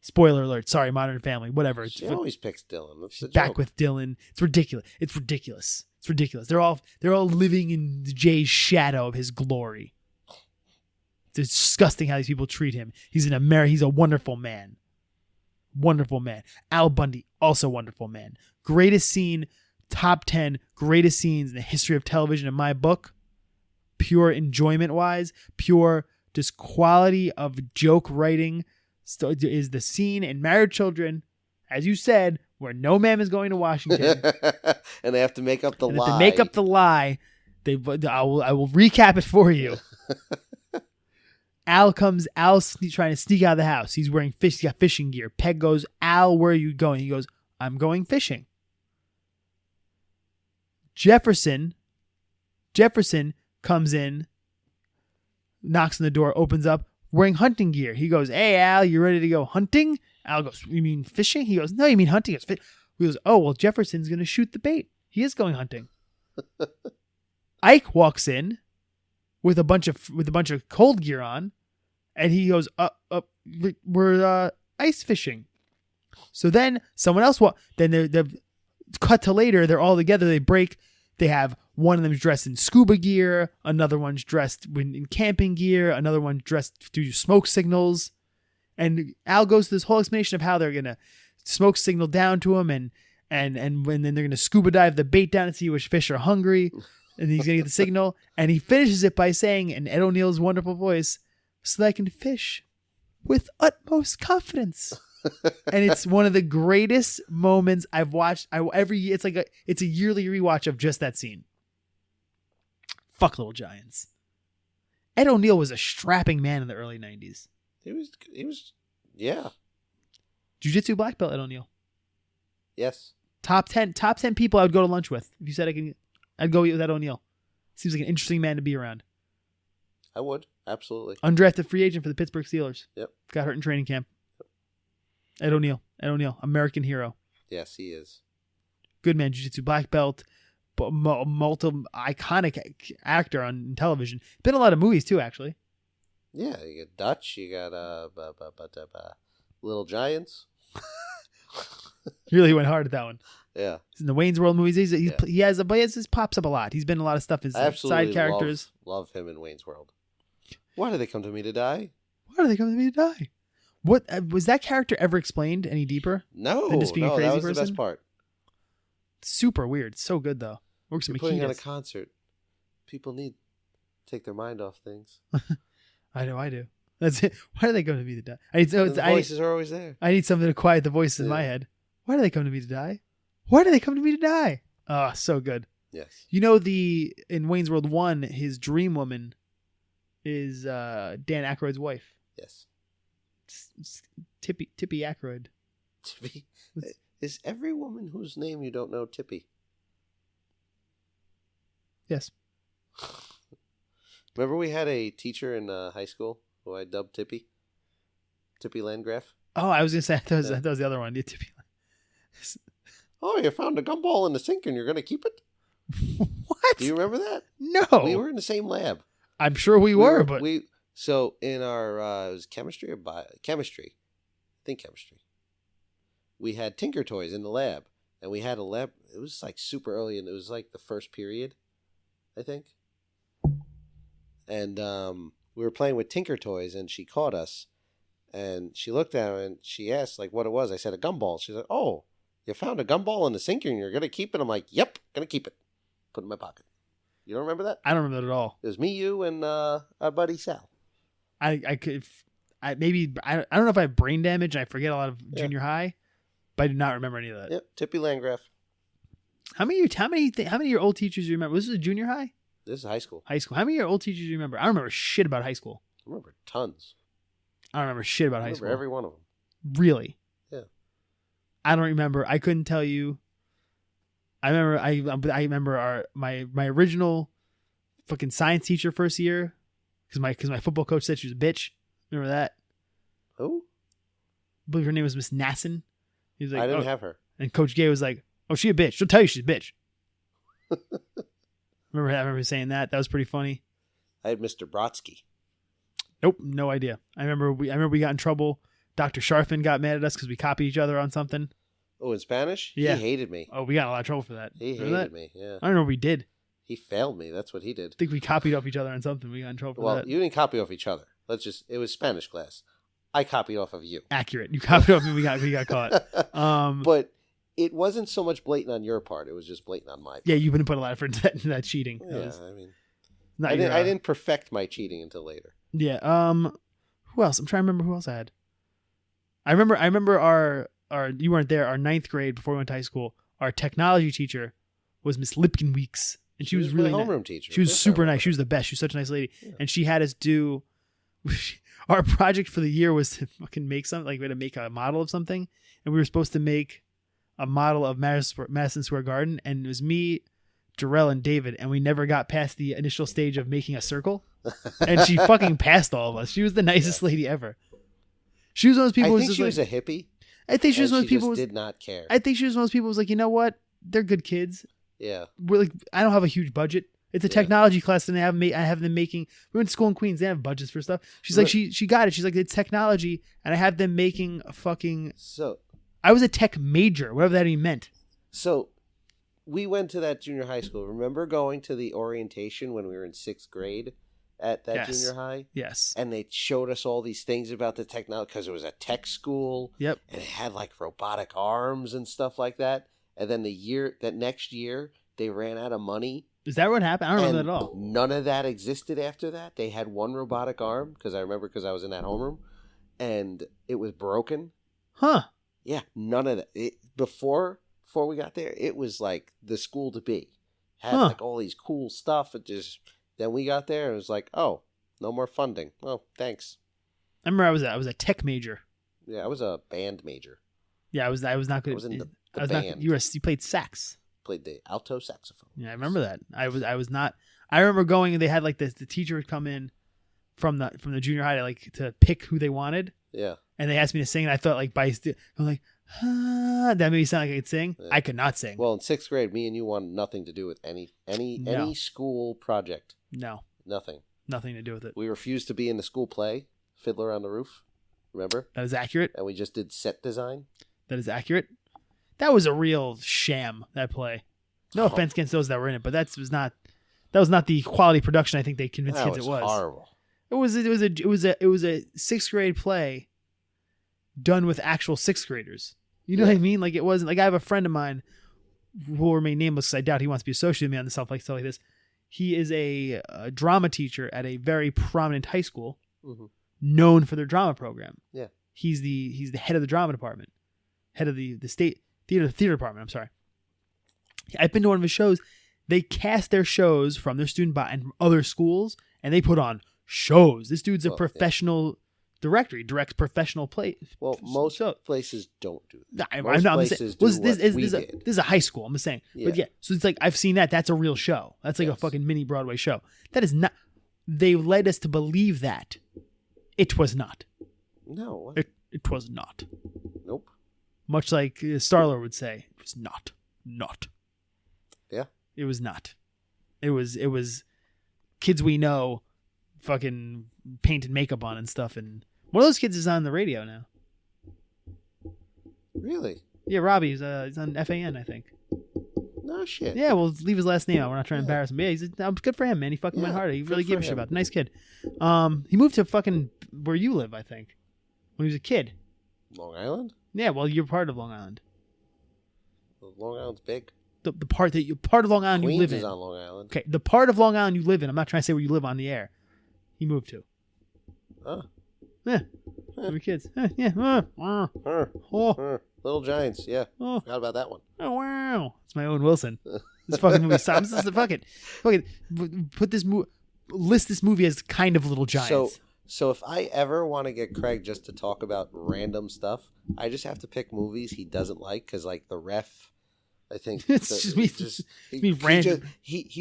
Spoiler alert. Sorry, Modern Family. Whatever. she always picks Dylan. That's the Back joke. with Dylan. It's ridiculous. It's ridiculous. It's ridiculous. They're all living in Jay's shadow of his glory. It's disgusting how these people treat him. He's a wonderful man. Wonderful man. Al Bundy, also wonderful man. Greatest scene, top 10 greatest scenes in the history of television in my book. Pure enjoyment wise, pure just quality of joke writing is the scene in Married Children, as you said, where no ma'am is going to Washington. And they have to make up the And lie. if they make up the lie, I will recap it for you. Al's trying to sneak out of the house. He's wearing he's got fishing gear. Peg goes, Al, where are you going? He goes, I'm going fishing. Jefferson comes in, knocks on the door, opens up, wearing hunting gear. He goes, hey, Al, you ready to go hunting? Al goes, you mean fishing? He goes, no, you mean hunting. He goes, oh, well, Jefferson's going to shoot the bait. He is going hunting. Ike walks in with a bunch of cold gear on, and he goes, we're ice fishing. So then someone else then they're cut to later. They're all together. They break. They have one of them's dressed in scuba gear, another one's dressed in camping gear, another one dressed to do smoke signals. And Al goes through this whole explanation of how they're gonna smoke signal down to him, and then they're gonna scuba dive the bait down and see which fish are hungry, and he's gonna get the signal. And he finishes it by saying in Ed O'Neill's wonderful voice, "So that I can fish with utmost confidence." And it's one of the greatest moments I've watched. It's a yearly rewatch of just that scene. Fuck Little Giants. Ed O'Neill was a strapping man in the early 90s. He was, yeah. Jiu-Jitsu black belt, Ed O'Neill. Yes. Top 10 people I would go to lunch with. If you said I'd go eat with Ed O'Neill. Seems like an interesting man to be around. I would. Absolutely. Undrafted free agent for the Pittsburgh Steelers. Yep. Got hurt in training camp. Ed O'Neill, American hero. Yes, he is. Good man, jiu-jitsu black belt, multiple iconic actor on television. Been in a lot of movies too, actually. Yeah, you got Dutch. You got Little Giants. He really went hard at that one. Yeah, He's in the Wayne's World movies. He pops up a lot. He's been in a lot of stuff as I absolutely side characters. love him in Wayne's World. Why do they come to me to die? Why do they come to me to die? What was that character ever explained any deeper? No, Than just being a crazy that was person? the best part. Super weird. So good though. Works You're at putting on a Makitas. concert. People need to take their mind off things. I do. That's it. Why do they come to me to die? The voices are always there. I need something to quiet the voices in my head. Why do they come to me to die? Why do they come to me to die? Oh, so good. Yes. You know, in Wayne's World 1, his dream woman is Dan Aykroyd's wife. Yes. Tippy Aykroyd. Tippy. Is every woman whose name you don't know Tippy? Yes. Remember we had a teacher in high school who I dubbed Tippy? Tippy Landgraf? Oh, I was going to say, that was the other one. Yeah, Tippy. Oh, you found a gumball in the sink and you're going to keep it? What? Do you remember that? No. We were in the same lab. I'm sure we were, but... So in our, it was chemistry or chemistry. I think chemistry. We had Tinker Toys in the lab. And we had a lab, it was like super early and it was like the first period, I think. And we were playing with Tinker Toys, and she caught us, and she looked at it and she asked like what it was. I said a gumball. She's like, "Oh, you found a gumball in the sink and you're gonna keep it?" I'm like, "Yep, gonna keep it. Put it in my pocket." You don't remember that? I don't remember that at all. It was me, you, and our buddy Sal. I don't know if I have brain damage and I forget a lot of junior high, but I do not remember any of that. Yep, Tippy Landgraf. How many of your old teachers do you remember? Was this junior high? This is high school. High school. How many of your old teachers do you remember? I don't remember shit about high school. I remember tons. I don't remember shit about I high remember school. every one of them. Really? Yeah. I don't remember. I couldn't tell you. I remember my original fucking science teacher first year because my football coach said she was a bitch. Remember that? Who? I believe her name was Miss Nasson. He was like, I didn't have her. And Coach Gay was like, "Oh, she a bitch. She'll tell you she's a bitch." I remember saying that. That was pretty funny. I had Mr. Brodsky. Nope, no idea. I remember we got in trouble. Dr. Sharfin got mad at us because we copied each other on something. Oh, in Spanish? Yeah. He hated me. Oh, we got in a lot of trouble for that. He Remember hated that? me, yeah. I don't know what we did. He failed me. That's what he did. I think we copied off each other on something. We got in trouble for Well, that. you didn't copy off each other. It was Spanish class. I copied off of you. Accurate. You copied off me. We got caught. But it wasn't so much blatant on your part. It was just blatant on my part. Yeah, you've been put a lot of effort into that cheating. Yeah, I didn't perfect my cheating until later. Yeah. Who else? I'm trying to remember who else I had. I remember our you weren't there. Our 9th grade before we went to high school. Our technology teacher was Miss Lipkin-Weeks, and she was really my homeroom teacher. She was super nice. She was the best. She was such a nice lady, and she had us do. Our project for the year was to fucking make something. Like we had to make a model of something, and we were supposed to make a model of Madison Square Garden, and it was me, Jarrell, and David, and we never got past the initial stage of making a circle, and she fucking passed all of us. She was the nicest lady ever. She was one of those people. I think she was a hippie. I think she was one of those people. Did not care. I think she was one of those people who was like, you know what? They're good kids. Yeah. We're like, I don't have a huge budget. It's a technology class, and I have them making. We went to school in Queens. They have budgets for stuff. She's like, she got it. She's like, it's technology, and I have them making a fucking. So. I was a tech major, whatever that even meant. So, we went to that junior high school. Remember going to the orientation when we were in 6th grade at that junior high? Yes. And they showed us all these things about the technology because it was a tech school. Yep. And it had like robotic arms and stuff like that. And then that next year, they ran out of money. Is that what happened? I don't remember that at all. None of that existed after that. They had one robotic arm because I remember because I was in that homeroom, and it was broken. Huh. Yeah, none of that. Before we got there, it was like the school to be. Had like all these cool stuff. Then we got there and it was like, oh, no more funding. Oh, thanks. I remember I was a tech major. Yeah, I was a band major. Yeah, I was not good. I was in the band. Not, you played sax. Played the alto saxophone. Yeah, I remember that. I was not. I remember going and they had like the teacher would come in from the junior high to pick who they wanted. Yeah. And they asked me to sing, and I thought I'm like, that made me sound like I could sing. Yeah. I could not sing. Well, in 6th grade, me and you wanted nothing to do with any school project. No. Nothing to do with it. We refused to be in the school play, Fiddler on the Roof. Remember? That is accurate. And we just did set design. That is accurate. That was a real sham, that play. No offense against those that were in it, but that was not the quality production I think they convinced kids it was. Horrible. It was a 6th grade play done with actual 6th graders. You know what I mean? Like it wasn't like I have a friend of mine who will remain nameless because I doubt he wants to be associated with me on stuff like this. He is a drama teacher at a very prominent high school, known for their drama program. Yeah, he's the head of the drama department, head of the state theater department. I'm sorry. I've been to one of his shows. They cast their shows from their student body and from other schools, and they put on shows. This dude's a professional director. He directs professional plays. Well, most places don't do that. I'm not saying this is a high school. I'm just saying. Yeah. But yeah, so it's like I've seen that. That's a real show. That's like a fucking mini Broadway show. That is not. They led us to believe that it was not. No, it was not. Nope. Much like Starler would say, it was not. Yeah. It was not. It was kids we know fucking painted makeup on and stuff, and one of those kids is on the radio now. Really? Yeah, Robbie is on FAN, I think. No shit. Yeah, we'll leave his last name out. We're not trying to embarrass him. Yeah, it's good for him, man. He fucking went hard. He really gave a shit about it. Nice kid. He moved to fucking where you live, I think, when he was a kid. Long Island? Yeah, well, you're part of Long Island. Long Island's big. The part of Long Island Queens you live in. is on Long Island. Okay, the part of Long Island you live in. I'm not trying to say where you live on the air. He moved to. Oh. Yeah. Three kids. Yeah. Little Giants. Yeah. Oh. Forgot about that one. Oh wow. It's my Owen Wilson. This fucking movie stops. Fuck it. Put this list this movie as kind of Little Giants. So if I ever want to get Craig just to talk about random stuff, I just have to pick movies he doesn't like because, like, The Ref, I think he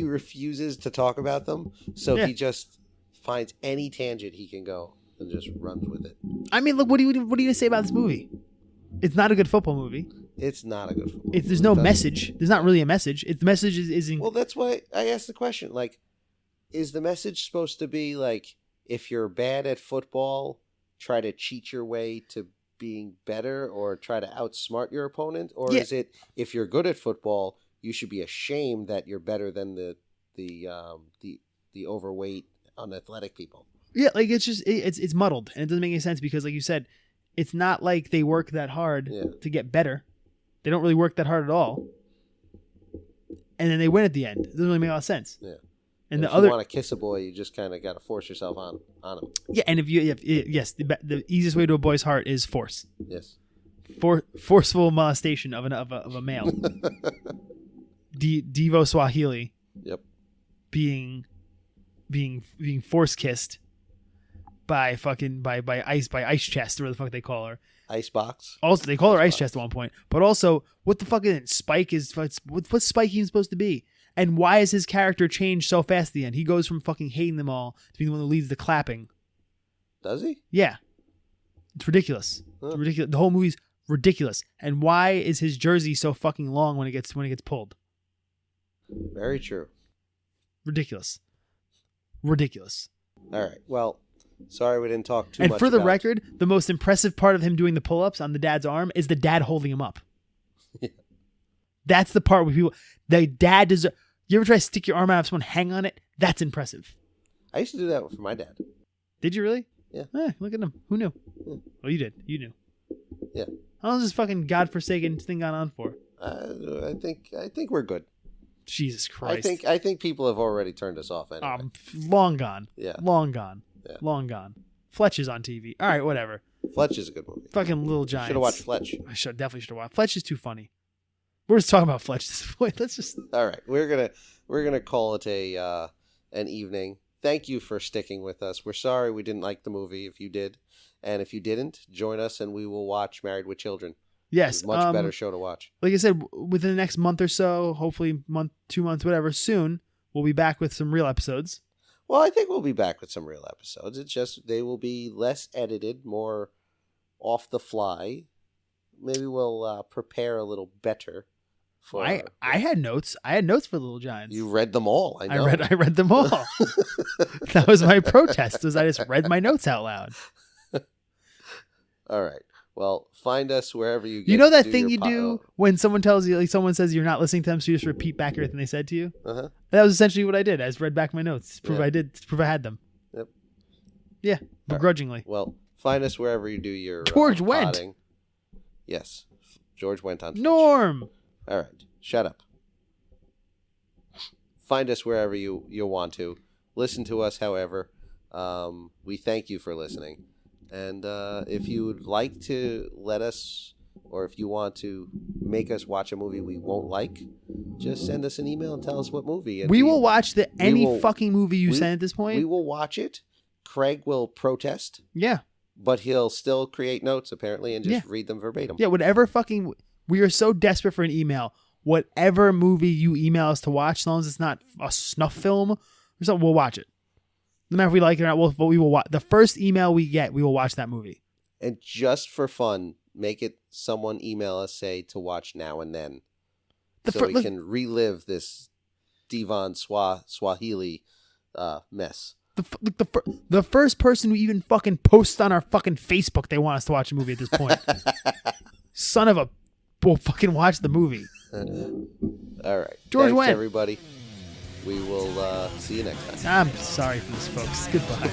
refuses to talk about them, so he just finds any tangent he can go and just runs with it. I mean, look, what are you gonna say about this movie? It's not a good football movie. It's not a good football movie. There's no message. There's not really a message. The message isn't. Well, that's why I asked the question. Like, is the message supposed to be like, if you're bad at football, try to cheat your way to being better or try to outsmart your opponent? Or is it, if you're good at football, you should be ashamed that you're better than the overweight, unathletic people? Yeah, like it's muddled and it doesn't make any sense because, like you said, it's not like they work that hard to get better. They don't really work that hard at all. And then they win at the end. It doesn't really make a lot of sense. Yeah. And if you want to kiss a boy, you just kind of got to force yourself on him. Yeah, and the easiest way to a boy's heart is force. Yes. Forceful molestation of a male. Devo Swahili. Yep. Being force kissed by Ice Chest, or whatever the fuck they call her. Icebox. Also, they call her Ice Chest at one point. But also, what the fuck is it? Spike is what's Spike even supposed to be? And why is his character changed so fast at the end? He goes from fucking hating them all to being the one who leads the clapping. Does he? Yeah. It's ridiculous. Huh. It's ridiculous. The whole movie's ridiculous. And why is his jersey so fucking long when it gets pulled? Very true. Ridiculous. All right. Well, sorry we didn't talk too much. And for the record, the most impressive part of him doing the pull-ups on the dad's arm is the dad holding him up. Yeah. That's the part where the dad does. You ever try to stick your arm out, have someone hang on it? That's impressive. I used to do that for my dad. Did you really? Yeah. Look at him. Who knew? Yeah. Well, you did. You knew. Yeah. How long has this fucking godforsaken thing gone on for? I think we're good. Jesus Christ. I think people have already turned us off anyway. Long gone. Yeah. Long gone. Yeah. Long gone. Fletch is on TV. All right, whatever. Fletch is a good movie. Fucking Little Giants. Should have watched Fletch. I definitely should have watched. Fletch is too funny. We're just talking about Fletch at this point. Let's just. All right, we're gonna call it an evening. Thank you for sticking with us. We're sorry we didn't like the movie. If you did, and if you didn't, join us and we will watch Married with Children. Yes, much better show to watch. Like I said, within the next month or so, hopefully month, 2 months, whatever. Soon we'll be back with some real episodes. Well, I think we'll be back with some real episodes. It's just they will be less edited, more off the fly. Maybe we'll prepare a little better. I had notes. I had notes for Little Giants. You read them all. I know. I read them all. That was my protest. Was I just read my notes out loud. All right. Well, find us wherever you get. You know that thing you do when someone tells you, like someone says you're not listening to them, so you just repeat back everything they said to you? Uh-huh. That was essentially what I did. I just read back my notes. Prove I had them. Yep. Yeah, begrudgingly. Right. Well, find us wherever you do your George went. potting. Yes. George went on Twitch. Norm. All right. Shut up. Find us wherever you want to. Listen to us, however. We thank you for listening. And if you would like to let us, or if you want to make us watch a movie we won't like, just send us an email and tell us what movie. And we will watch any fucking movie you send at this point. We will watch it. Craig will protest. Yeah. But he'll still create notes, apparently, and just read them verbatim. Yeah, whatever fucking... We are so desperate for an email. Whatever movie you email us to watch, as long as it's not a snuff film or something, we'll watch it. No matter if we like it or not, we will watch. The first email we get, we will watch that movie. And just for fun, make it someone email us, say, to watch now and then. We can relive this Devon Swahili mess. The first person who even fucking posts on our fucking Facebook they want us to watch a movie at this point. Son of a... We'll fucking watch the movie. All right. George Thanks, went. everybody. We will see you next time. I'm sorry for this, folks. Goodbye.